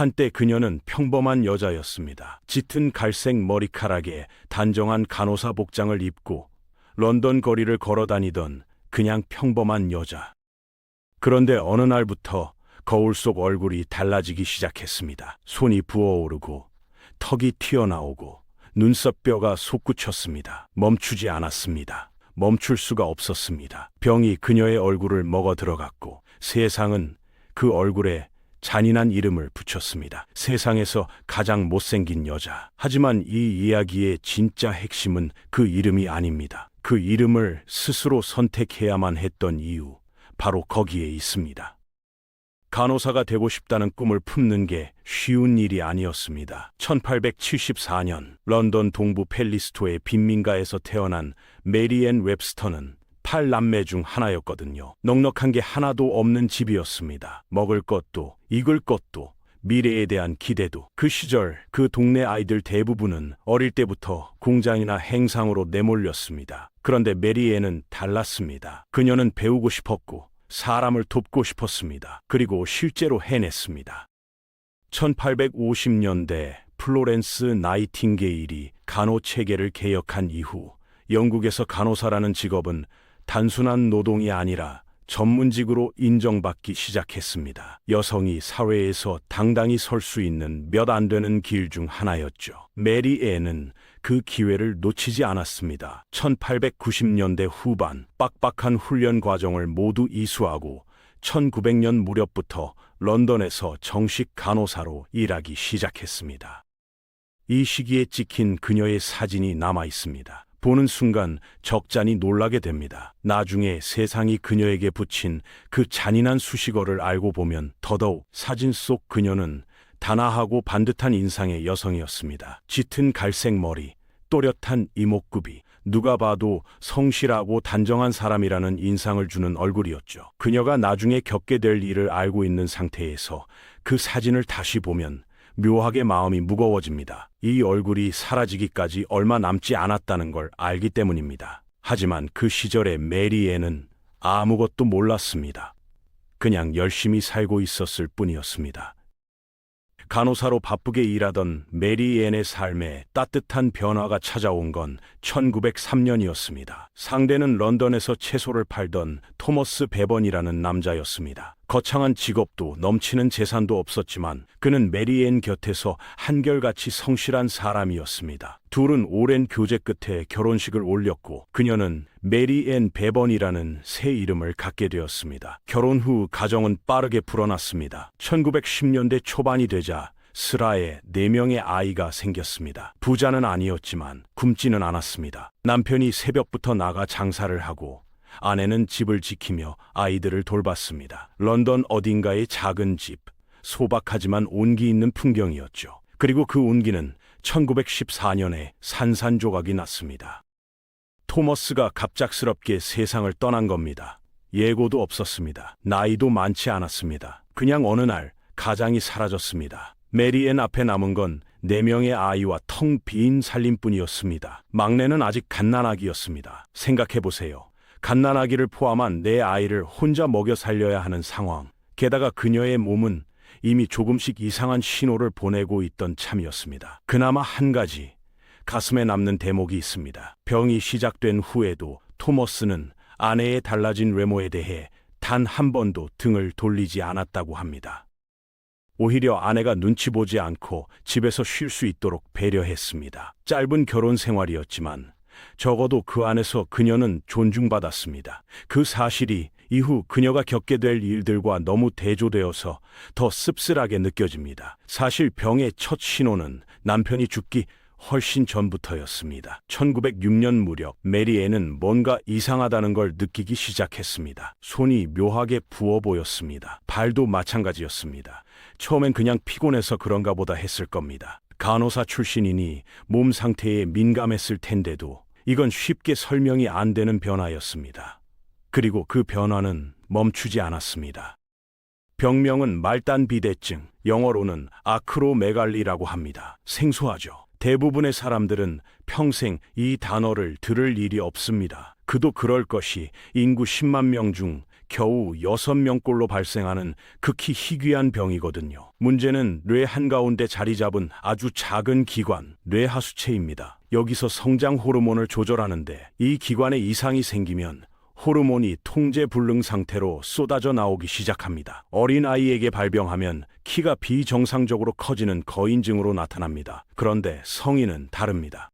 한때 그녀는 평범한 여자였습니다. 짙은 갈색 머리카락에 단정한 간호사 복장을 입고 런던 거리를 걸어 다니던 그냥 평범한 여자. 그런데 어느 날부터 거울 속 얼굴이 달라지기 시작했습니다. 손이 부어오르고 턱이 튀어나오고 눈썹뼈가 솟구쳤습니다. 멈추지 않았습니다. 멈출 수가 없었습니다. 병이 그녀의 얼굴을 먹어 들어갔고 세상은 그 얼굴에 잔인한 이름을 붙였습니다. 세상에서 가장 못생긴 여자. 하지만 이 이야기의 진짜 핵심은 그 이름이 아닙니다. 그 이름을 스스로 선택해야만 했던 이유, 바로 거기에 있습니다. 간호사가 되고 싶다는 꿈을 품는 게 쉬운 일이 아니었습니다. 1874년 런던 동부 펠리스토의 빈민가에서 태어난 메리 앤 웹스터는 8남매 중 하나였거든요. 넉넉한 게 하나도 없는 집이었습니다. 먹을 것도, 입을 것도, 미래에 대한 기대도. 그 시절 그 동네 아이들 대부분은 어릴 때부터 공장이나 행상으로 내몰렸습니다. 그런데 메리 앤은 달랐습니다. 그녀는 배우고 싶었고 사람을 돕고 싶었습니다. 그리고 실제로 해냈습니다. 1850년대 플로렌스 나이팅게일이 간호체계를 개혁한 이후 영국에서 간호사라는 직업은 단순한 노동이 아니라 전문직으로 인정받기 시작했습니다. 여성이 사회에서 당당히 설 수 있는 몇 안 되는 길 중 하나였죠. 메리 앤은 그 기회를 놓치지 않았습니다. 1890년대 후반 빡빡한 훈련 과정을 모두 이수하고 1900년 무렵부터 런던에서 정식 간호사로 일하기 시작했습니다. 이 시기에 찍힌 그녀의 사진이 남아 있습니다. 보는 순간 적잖이 놀라게 됩니다. 나중에 세상이 그녀에게 붙인 그 잔인한 수식어를 알고 보면 더더욱 사진 속 그녀는 단아하고 반듯한 인상의 여성이었습니다. 짙은 갈색 머리, 또렷한 이목구비, 누가 봐도 성실하고 단정한 사람이라는 인상을 주는 얼굴이었죠. 그녀가 나중에 겪게 될 일을 알고 있는 상태에서 그 사진을 다시 보면 묘하게 마음이 무거워집니다. 이 얼굴이 사라지기까지 얼마 남지 않았다는 걸 알기 때문입니다. 하지만 그 시절의 메리 앤은 아무것도 몰랐습니다. 그냥 열심히 살고 있었을 뿐이었습니다. 간호사로 바쁘게 일하던 메리 앤의 삶에 따뜻한 변화가 찾아온 건 1903년이었습니다. 상대는 런던에서 채소를 팔던 토머스 베번이라는 남자였습니다. 거창한 직업도 넘치는 재산도 없었지만 그는 메리 앤 곁에서 한결같이 성실한 사람이었습니다. 둘은 오랜 교제 끝에 결혼식을 올렸고 그녀는 메리 앤 베번이라는 새 이름을 갖게 되었습니다. 결혼 후 가정은 빠르게 불어났습니다. 1910년대 초반이 되자 슬하에 4명의 아이가 생겼습니다. 부자는 아니었지만 굶지는 않았습니다. 남편이 새벽부터 나가 장사를 하고 아내는 집을 지키며 아이들을 돌봤습니다. 런던 어딘가의 작은 집, 소박하지만 온기 있는 풍경이었죠. 그리고 그 온기는 1914년에 산산조각이 났습니다. 토머스가 갑작스럽게 세상을 떠난 겁니다. 예고도 없었습니다. 나이도 많지 않았습니다. 그냥 어느 날 가장이 사라졌습니다. 메리 앤 앞에 남은 건 4명의 아이와 텅 빈 살림뿐이었습니다. 막내는 아직 갓난아기였습니다. 생각해보세요. 갓난아기를 포함한 4아이를 혼자 먹여 살려야 하는 상황. 게다가 그녀의 몸은 이미 조금씩 이상한 신호를 보내고 있던 참이었습니다. 그나마 한 가지 가슴에 남는 대목이 있습니다. 병이 시작된 후에도 토머스는 아내의 달라진 외모에 대해 단 한 번도 등을 돌리지 않았다고 합니다. 오히려 아내가 눈치 보지 않고 집에서 쉴 수 있도록 배려했습니다. 짧은 결혼 생활이었지만 적어도 그 안에서 그녀는 존중받았습니다. 그 사실이 이후 그녀가 겪게 될 일들과 너무 대조되어서 더 씁쓸하게 느껴집니다. 사실 병의 첫 신호는 남편이 죽기 훨씬 전부터였습니다. 1906년 무렵 메리 앤은 뭔가 이상하다는 걸 느끼기 시작했습니다. 손이 묘하게 부어 보였습니다. 발도 마찬가지였습니다. 처음엔 그냥 피곤해서 그런가 보다 했을 겁니다. 간호사 출신이니 몸 상태에 민감했을 텐데도 이건 쉽게 설명이 안 되는 변화였습니다. 그리고 그 변화는 멈추지 않았습니다. 병명은 말단비대증, 영어로는 아크로메갈리라고 합니다. 생소하죠. 대부분의 사람들은 평생 이 단어를 들을 일이 없습니다. 그도 그럴 것이 인구 10만 명 중 겨우 6명꼴로 발생하는 극히 희귀한 병이거든요. 문제는 뇌 한가운데 자리 잡은 아주 작은 기관, 뇌하수체입니다. 여기서 성장 호르몬을 조절하는데 이 기관에 이상이 생기면 호르몬이 통제 불능 상태로 쏟아져 나오기 시작합니다. 어린아이에게 발병하면 키가 비정상적으로 커지는 거인증으로 나타납니다. 그런데 성인은 다릅니다.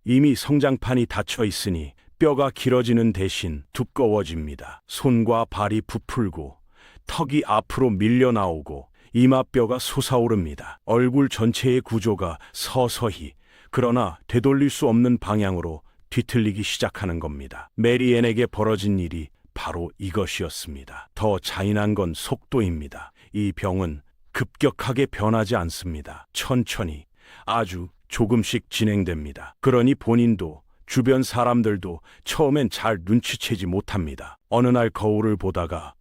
이미 성장판이 닫혀 있으니 뼈가 길어지는 대신 두꺼워집니다. 손과 발이 부풀고 턱이 앞으로 밀려 나오고 이마뼈가 솟아오릅니다. 얼굴 전체의 구조가 서서히 그러나 되돌릴 수 없는 방향으로 뒤틀리기 시작하는 겁니다. 메리앤에게 벌어진 일이 바로 이것이었습니다. 더 잔인한 건 속도입니다. 이 병은 급격하게 변하지 않습니다. 천천히 아주 조금씩 진행됩니다. 그러니 본인도 주변 사람들도 처음엔 잘 눈치채지 못합니다. 어느 날 거울을 보다가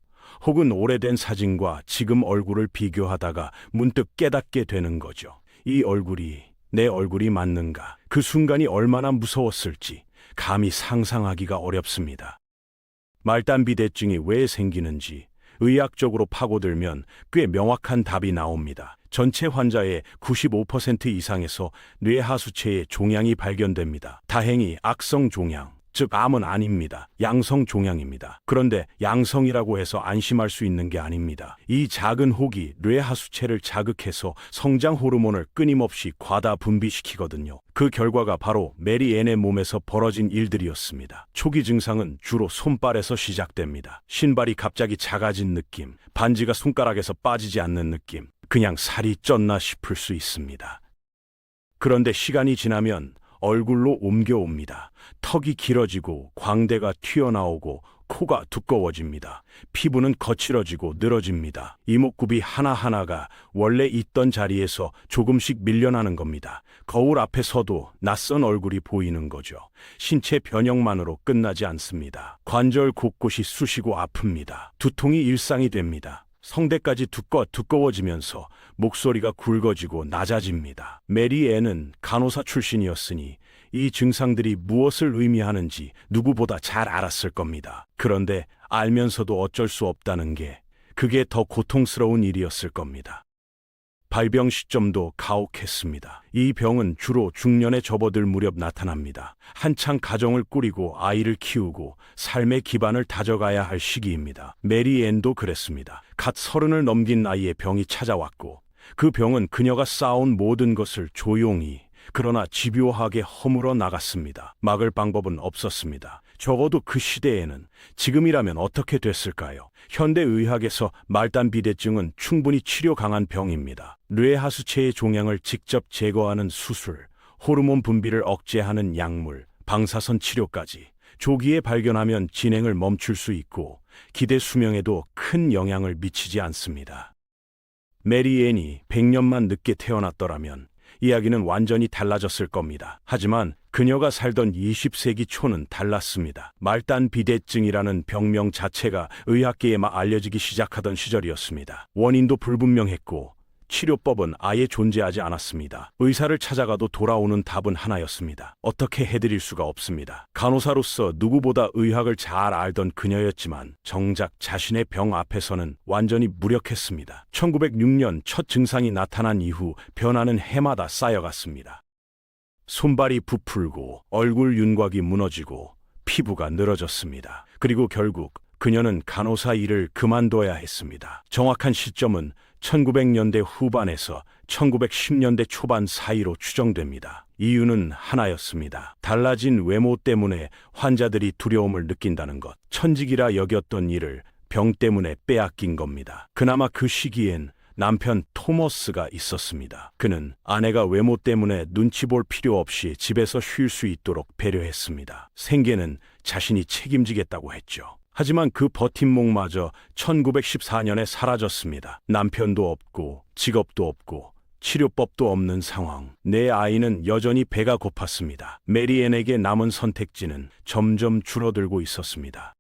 혹은 오래된 사진과 지금 얼굴을 비교하다가 문득 깨닫게 되는 거죠. 이 얼굴이 내 얼굴이 맞는가? 그 순간이 얼마나 무서웠을지 감히 상상하기가 어렵습니다. 말단비대증이 왜 생기는지 의학적으로 파고들면 꽤 명확한 답이 나옵니다. 전체 환자의 95% 이상에서 뇌하수체에 종양이 발견됩니다. 다행히 악성 종양, 즉 암은 아닙니다. 양성 종양입니다. 그런데 양성이라고 해서 안심할 수 있는 게 아닙니다. 이 작은 혹이 뇌하수체를 자극해서 성장 호르몬을 끊임없이 과다 분비시키거든요. 그 결과가 바로 메리앤의 몸에서 벌어진 일들이었습니다. 초기 증상은 주로 손발에서 시작됩니다. 신발이 갑자기 작아진 느낌, 반지가 손가락에서 빠지지 않는 느낌, 그냥 살이 쪘나 싶을 수 있습니다. 그런데 시간이 지나면 얼굴로 옮겨옵니다. 턱이 길어지고 광대가 튀어나오고 코가 두꺼워집니다. 피부는 거칠어지고 늘어집니다. 이목구비 하나하나가 원래 있던 자리에서 조금씩 밀려나는 겁니다. 거울 앞에 서도 낯선 얼굴이 보이는 거죠. 신체 변형만으로 끝나지 않습니다. 관절 곳곳이 쑤시고 아픕니다. 두통이 일상이 됩니다. 성대까지 두꺼워지면서 목소리가 굵어지고 낮아집니다. 메리앤은 간호사 출신이었으니 이 증상들이 무엇을 의미하는지 누구보다 잘 알았을 겁니다. 그런데 알면서도 어쩔 수 없다는 게 그게 더 고통스러운 일이었을 겁니다. 발병 시점도 가혹했습니다. 이 병은 주로 중년에 접어들 무렵 나타납니다. 한창 가정을 꾸리고 아이를 키우고 삶의 기반을 다져가야 할 시기입니다. 메리앤도 그랬습니다. 갓 30을 넘긴 나이에 병이 찾아왔고 그 병은 그녀가 쌓아온 모든 것을 조용히 그러나 집요하게 허물어 나갔습니다. 막을 방법은 없었습니다. 적어도 그 시대에는. 지금이라면 어떻게 됐을까요? 현대의학에서 말단비대증은 충분히 치료 강한 병입니다. 뇌하수체의 종양을 직접 제거하는 수술, 호르몬 분비를 억제하는 약물, 방사선 치료까지 조기에 발견하면 진행을 멈출 수 있고 기대 수명에도 큰 영향을 미치지 않습니다. 메리앤이 100년만 늦게 태어났더라면 이야기는 완전히 달라졌을 겁니다. 하지만 그녀가 살던 20세기 초는 달랐습니다. 말단비대증이라는 병명 자체가 의학계에 막 알려지기 시작하던 시절이었습니다. 원인도 불분명했고 치료법은 아예 존재하지 않았습니다. 의사를 찾아가도 돌아오는 답은 하나였습니다. 어떻게 해드릴 수가 없습니다. 간호사로서 누구보다 의학을 잘 알던 그녀였지만 정작 자신의 병 앞에서는 완전히 무력했습니다. 1906년 첫 증상이 나타난 이후 변화는 해마다 쌓여갔습니다. 손발이 부풀고 얼굴 윤곽이 무너지고 피부가 늘어졌습니다. 그리고 결국 그녀는 간호사 일을 그만둬야 했습니다. 정확한 시점은 1900년대 후반에서 1910년대 초반 사이로 추정됩니다. 이유는 하나였습니다. 달라진 외모 때문에 환자들이 두려움을 느낀다는 것. 천직이라 여겼던 일을 병 때문에 빼앗긴 겁니다. 그나마 그 시기엔 남편 토머스가 있었습니다. 그는 아내가 외모 때문에 눈치 볼 필요 없이 집에서 쉴 수 있도록 배려했습니다. 생계는 자신이 책임지겠다고 했죠. 하지만 그 버팀목마저 1914년에 사라졌습니다. 남편도 없고 직업도 없고 치료법도 없는 상황. 내 아이는 여전히 배가 고팠습니다. 메리앤에게 남은 선택지는 점점 줄어들고 있었습니다.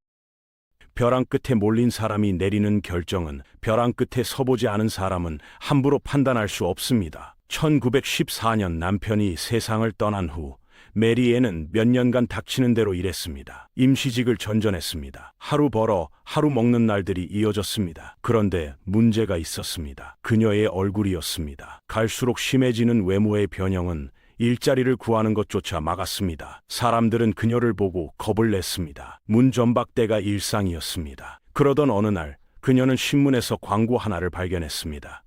벼랑 끝에 몰린 사람이 내리는 결정은 벼랑 끝에 서보지 않은 사람은 함부로 판단할 수 없습니다. 1914년 남편이 세상을 떠난 후 메리앤은 몇 년간 닥치는 대로 일했습니다. 임시직을 전전했습니다. 하루 벌어 하루 먹는 날들이 이어졌습니다. 그런데 문제가 있었습니다. 그녀의 얼굴이었습니다. 갈수록 심해지는 외모의 변형은 일자리를 구하는 것조차 막았습니다. 사람들은 그녀를 보고 겁을 냈습니다. 문 전박대가 일상이었습니다. 그러던 어느 날 그녀는 신문에서 광고 하나를 발견했습니다.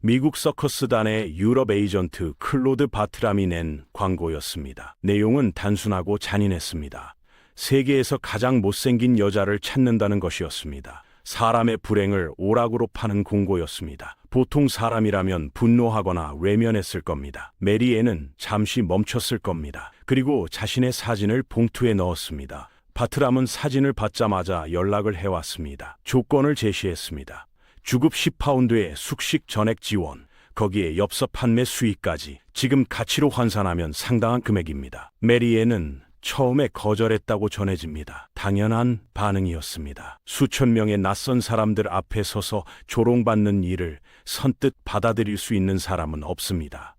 미국 서커스단의 유럽 에이전트 클로드 바트람이 낸 광고였습니다. 내용은 단순하고 잔인했습니다. 세계에서 가장 못생긴 여자를 찾는다는 것이었습니다. 사람의 불행을 오락으로 파는 공고였습니다. 보통 사람이라면 분노하거나 외면했을 겁니다. 메리앤은 잠시 멈췄을 겁니다. 그리고 자신의 사진을 봉투에 넣었습니다. 바트람은 사진을 받자마자 연락을 해왔습니다. 조건을 제시했습니다. 주급 10파운드의 숙식 전액 지원, 거기에 엽서 판매 수익까지. 지금 가치로 환산하면 상당한 금액입니다. 메리앤은 처음에 거절했다고 전해집니다. 당연한 반응이었습니다. 수천 명의 낯선 사람들 앞에 서서 조롱받는 일을 선뜻 받아들일 수 있는 사람은 없습니다.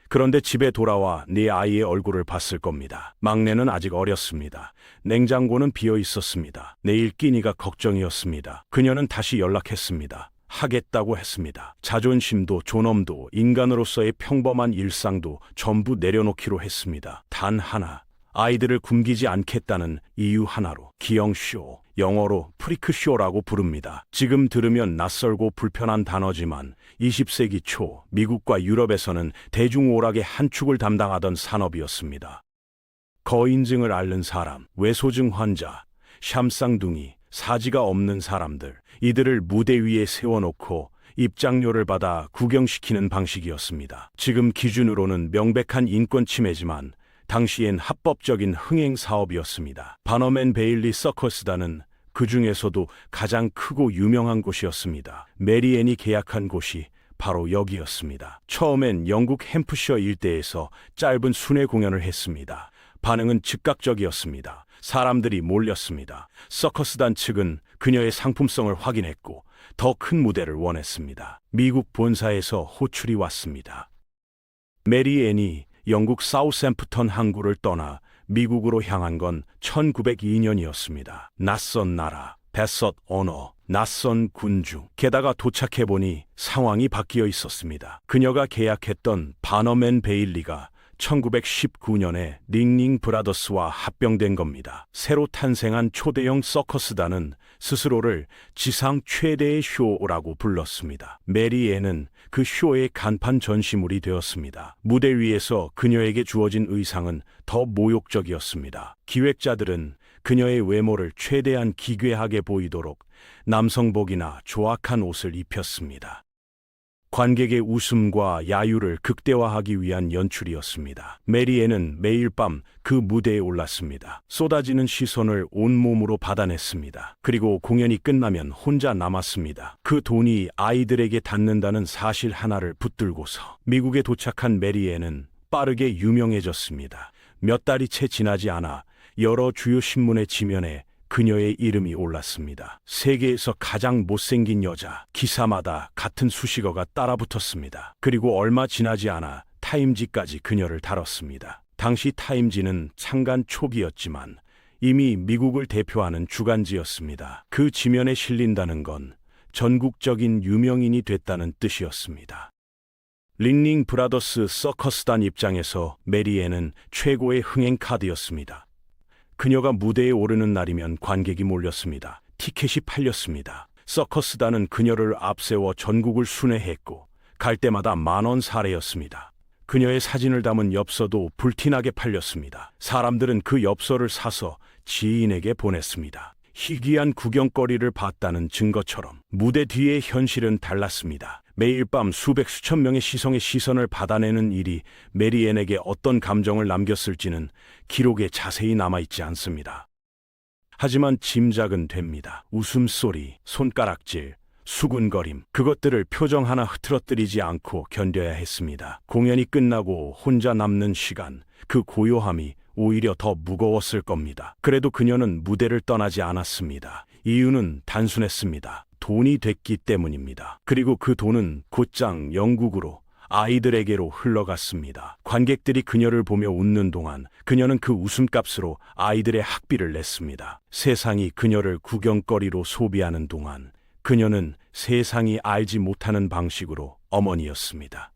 그런데 집에 돌아와 네 아이의 얼굴을 봤을 겁니다. 막내는 아직 어렸습니다. 냉장고는 비어 있었습니다. 내일 끼니가 걱정이었습니다. 그녀는 다시 연락했습니다. 하겠다고 했습니다. 자존심도 존엄도 인간으로서의 평범한 일상도 전부 내려놓기로 했습니다. 단 하나, 아이들을 굶기지 않겠다는 이유 하나로. 기영쇼, 영어로 프리크쇼라고 부릅니다. 지금 들으면 낯설고 불편한 단어지만 20세기 초 미국과 유럽에서는 대중오락의 한 축을 담당하던 산업이었습니다. 거인증을 앓는 사람, 외소증 환자, 샴쌍둥이, 사지가 없는 사람들, 이들을 무대 위에 세워놓고 입장료를 받아 구경시키는 방식이었습니다. 지금 기준으로는 명백한 인권 침해지만 당시엔 합법적인 흥행 사업이었습니다. 바너맨 베일리 서커스단은 그 중에서도 가장 크고 유명한 곳이었습니다. 메리앤이 계약한 곳이 바로 여기였습니다. 처음엔 영국 햄프셔 일대에서 짧은 순회 공연을 했습니다. 반응은 즉각적이었습니다. 사람들이 몰렸습니다. 서커스단 측은 그녀의 상품성을 확인했고 더 큰 무대를 원했습니다. 미국 본사에서 호출이 왔습니다. 메리앤이 영국 사우샘프턴 항구를 떠나 미국으로 향한 건 1902년이었습니다. 낯선 나라, 뱃섯 언어, 낯선 군주. 게다가 도착해보니 상황이 바뀌어 있었습니다. 그녀가 계약했던 바너맨 베일리가 1919년에 링링 브라더스와 합병된 겁니다. 새로 탄생한 초대형 서커스단은 스스로를 지상 최대의 쇼라고 불렀습니다. 메리앤은 그 쇼의 간판 전시물이 되었습니다. 무대 위에서 그녀에게 주어진 의상은 더 모욕적이었습니다. 기획자들은 그녀의 외모를 최대한 기괴하게 보이도록 남성복이나 조악한 옷을 입혔습니다. 관객의 웃음과 야유를 극대화하기 위한 연출이었습니다. 메리앤은 매일 밤 그 무대에 올랐습니다. 쏟아지는 시선을 온몸으로 받아냈습니다. 그리고 공연이 끝나면 혼자 남았습니다. 그 돈이 아이들에게 닿는다는 사실 하나를 붙들고서. 미국에 도착한 메리앤은 빠르게 유명해졌습니다. 몇 달이 채 지나지 않아 여러 주요 신문의 지면에 그녀의 이름이 올랐습니다. 세계에서 가장 못생긴 여자, 기사마다 같은 수식어가 따라붙었습니다. 그리고 얼마 지나지 않아 타임지까지 그녀를 다뤘습니다. 당시 타임지는 창간 초기였지만 이미 미국을 대표하는 주간지였습니다. 그 지면에 실린다는 건 전국적인 유명인이 됐다는 뜻이었습니다. 링링 브라더스 서커스단 입장에서 메리앤은 최고의 흥행 카드였습니다. 그녀가 무대에 오르는 날이면 관객이 몰렸습니다. 티켓이 팔렸습니다. 서커스단은 그녀를 앞세워 전국을 순회했고 갈 때마다 만원 사례였습니다. 그녀의 사진을 담은 엽서도 불티나게 팔렸습니다. 사람들은 그 엽서를 사서 지인에게 보냈습니다. 희귀한 구경거리를 봤다는 증거처럼. 무대 뒤의 현실은 달랐습니다. 매일 밤 수백 수천 명의 시선을 받아내는 일이 메리앤에게 어떤 감정을 남겼을지는 기록에 자세히 남아있지 않습니다. 하지만 짐작은 됩니다. 웃음소리, 손가락질, 수군거림, 그것들을 표정 하나 흐트러뜨리지 않고 견뎌야 했습니다. 공연이 끝나고 혼자 남는 시간, 그 고요함이 오히려 더 무거웠을 겁니다. 그래도 그녀는 무대를 떠나지 않았습니다. 이유는 단순했습니다. 돈이 됐기 때문입니다. 그리고 그 돈은 곧장 영국으로, 아이들에게로 흘러갔습니다. 관객들이 그녀를 보며 웃는 동안 그녀는 그 웃음값으로 아이들의 학비를 냈습니다. 세상이 그녀를 구경거리로 소비하는 동안 그녀는 세상이 알지 못하는 방식으로 어머니였습니다.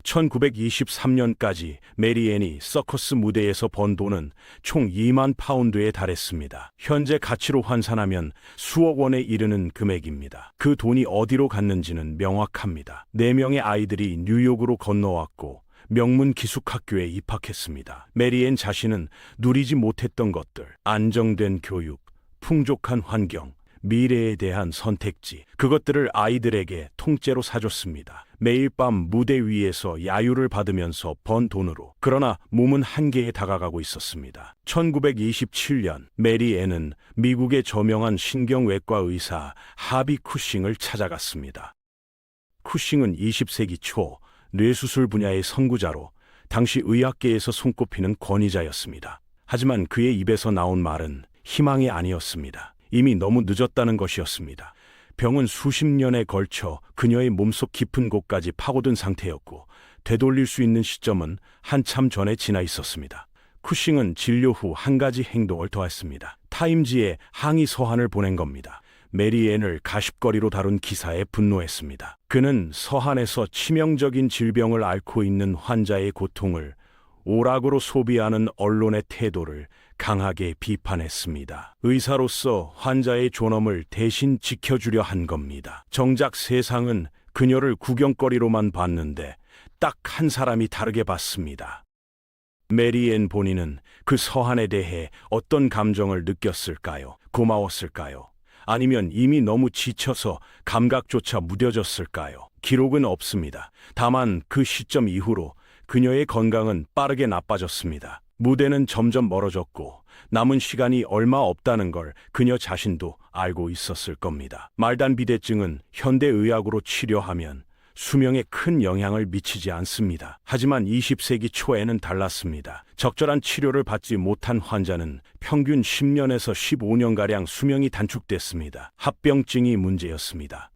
1923년까지 메리앤이 서커스 무대에서 번 돈은 총 2만 파운드에 달했습니다. 현재 가치로 환산하면 수억 원에 이르는 금액입니다. 그 돈이 어디로 갔는지는 명확합니다. 4명의 아이들이 뉴욕으로 건너왔고 명문 기숙학교에 입학했습니다. 메리앤 자신은 누리지 못했던 것들, 안정된 교육, 풍족한 환경, 미래에 대한 선택지, 그것들을 아이들에게 통째로 사줬습니다. 매일 밤 무대 위에서 야유를 받으면서 번 돈으로. 그러나 몸은 한계에 다가가고 있었습니다. 1927년 메리 앤은 미국의 저명한 신경외과 의사 하비 쿠싱을 찾아갔습니다. 쿠싱은 20세기 초 뇌수술 분야의 선구자로 당시 의학계에서 손꼽히는 권위자였습니다. 하지만 그의 입에서 나온 말은 희망이 아니었습니다. 이미 너무 늦었다는 것이었습니다. 병은 수십 년에 걸쳐 그녀의 몸속 깊은 곳까지 파고든 상태였고 되돌릴 수 있는 시점은 한참 전에 지나 있었습니다. 쿠싱은 진료 후 한 가지 행동을 더했습니다. 타임지에 항의 서한을 보낸 겁니다. 메리앤을 가십거리로 다룬 기사에 분노했습니다. 그는 서한에서 치명적인 질병을 앓고 있는 환자의 고통을 오락으로 소비하는 언론의 태도를 강하게 비판했습니다. 의사로서 환자의 존엄을 대신 지켜주려 한 겁니다. 정작 세상은 그녀를 구경거리로만 봤는데 딱 한 사람이 다르게 봤습니다. 메리앤 본인은 그 서한에 대해 어떤 감정을 느꼈을까요? 고마웠을까요? 아니면 이미 너무 지쳐서 감각조차 무뎌졌을까요? 기록은 없습니다. 다만 그 시점 이후로 그녀의 건강은 빠르게 나빠졌습니다. 무대는 점점 멀어졌고 남은 시간이 얼마 없다는 걸 그녀 자신도 알고 있었을 겁니다. 말단 비대증은 현대의학으로 치료하면 수명에 큰 영향을 미치지 않습니다. 하지만 20세기 초에는 달랐습니다. 적절한 치료를 받지 못한 환자는 평균 10년에서 15년가량 수명이 단축됐습니다. 합병증이 문제였습니다.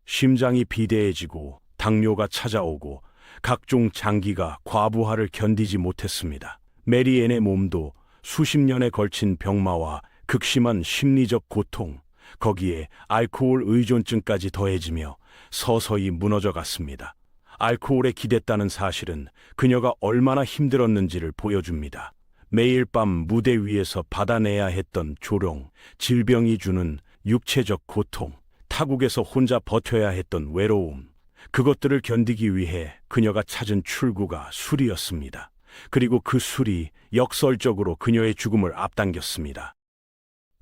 심장이 비대해지고 당뇨가 찾아오고 각종 장기가 과부하를 견디지 못했습니다. 메리앤의 몸도 수십 년에 걸친 병마와 극심한 심리적 고통, 거기에 알코올 의존증까지 더해지며 서서히 무너져 갔습니다. 알코올에 기댔다는 사실은 그녀가 얼마나 힘들었는지를 보여줍니다. 매일 밤 무대 위에서 받아내야 했던 조롱, 질병이 주는 육체적 고통, 타국에서 혼자 버텨야 했던 외로움, 그것들을 견디기 위해 그녀가 찾은 출구가 술이었습니다. 그리고 그 술이 역설적으로 그녀의 죽음을 앞당겼습니다.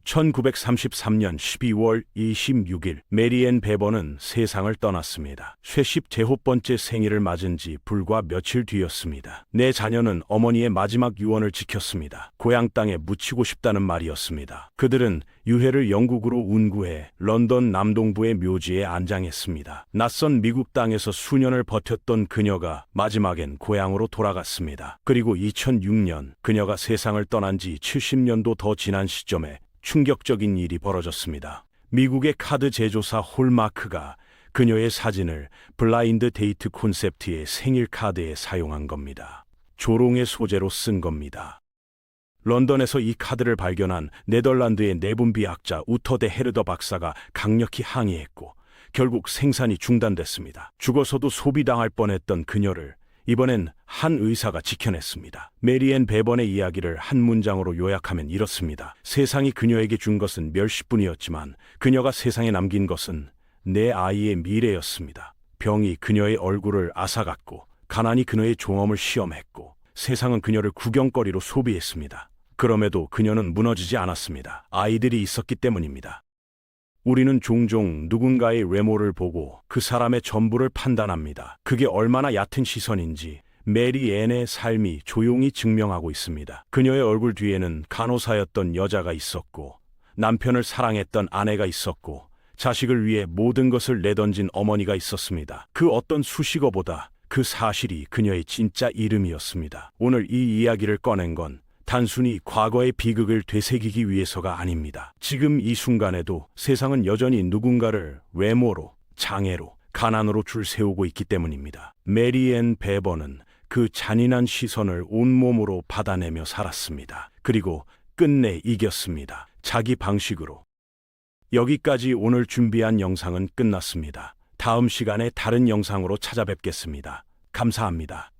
1933년 12월 26일 메리앤 베번은 세상을 떠났습니다. 쇠십 제호번째 생일을 맞은 지 불과 며칠 뒤였습니다. 내 자녀는 어머니의 마지막 유언을 지켰습니다. 고향 땅에 묻히고 싶다는 말이었습니다. 그들은 유해를 영국으로 운구해 런던 남동부의 묘지에 안장했습니다. 낯선 미국 땅에서 수년을 버텼던 그녀가 마지막엔 고향으로 돌아갔습니다. 그리고 2006년 그녀가 세상을 떠난 지 70년도 더 지난 시점에 충격적인 일이 벌어졌습니다. 미국의 카드 제조사 홀마크가 그녀의 사진을 블라인드 데이트 콘셉트의 생일 카드에 사용한 겁니다. 조롱의 소재로 쓴 겁니다. 런던에서 이 카드를 발견한 네덜란드의 내분비학자 우터 데 헤르더 박사가 강력히 항의했고 결국 생산이 중단됐습니다. 죽어서도 소비당할 뻔했던 그녀를 이번엔 한 의사가 지켜냈습니다. 메리앤 베번의 이야기를 한 문장으로 요약하면 이렇습니다. 세상이 그녀에게 준 것은 몇십뿐이었지만 그녀가 세상에 남긴 것은 내 아이의 미래였습니다. 병이 그녀의 얼굴을 앗아갔고 가난이 그녀의 종엄을 시험했고 세상은 그녀를 구경거리로 소비했습니다. 그럼에도 그녀는 무너지지 않았습니다. 아이들이 있었기 때문입니다. 우리는 종종 누군가의 외모를 보고 그 사람의 전부를 판단합니다. 그게 얼마나 얕은 시선인지 메리앤의 삶이 조용히 증명하고 있습니다. 그녀의 얼굴 뒤에는 간호사였던 여자가 있었고 남편을 사랑했던 아내가 있었고 자식을 위해 모든 것을 내던진 어머니가 있었습니다. 그 어떤 수식어보다 그 사실이 그녀의 진짜 이름이었습니다. 오늘 이 이야기를 꺼낸 건 단순히 과거의 비극을 되새기기 위해서가 아닙니다. 지금 이 순간에도 세상은 여전히 누군가를 외모로, 장애로, 가난으로 줄 세우고 있기 때문입니다. 메리앤 베버는 그 잔인한 시선을 온몸으로 받아내며 살았습니다. 그리고 끝내 이겼습니다. 자기 방식으로. 여기까지 오늘 준비한 영상은 끝났습니다. 다음 시간에 다른 영상으로 찾아뵙겠습니다. 감사합니다.